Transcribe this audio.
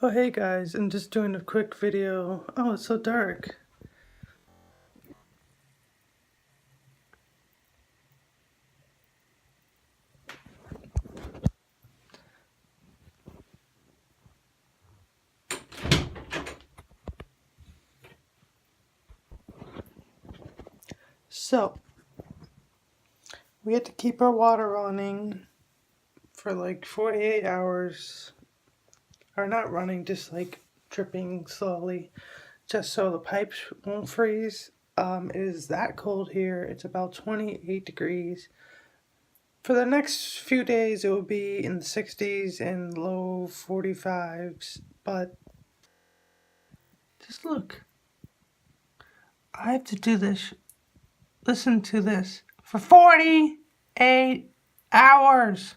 Oh hey guys, I'm just doing a quick video. Oh, it's so dark. So, we had to keep our water running for like 48 hours. Or not running, just like dripping slowly, just so the pipes won't freeze. It is that cold here. It's about 28 degrees. For the next few days, it will be in the 60s and low 45s. But just look. I have to do this. Listen to this. For 48 hours.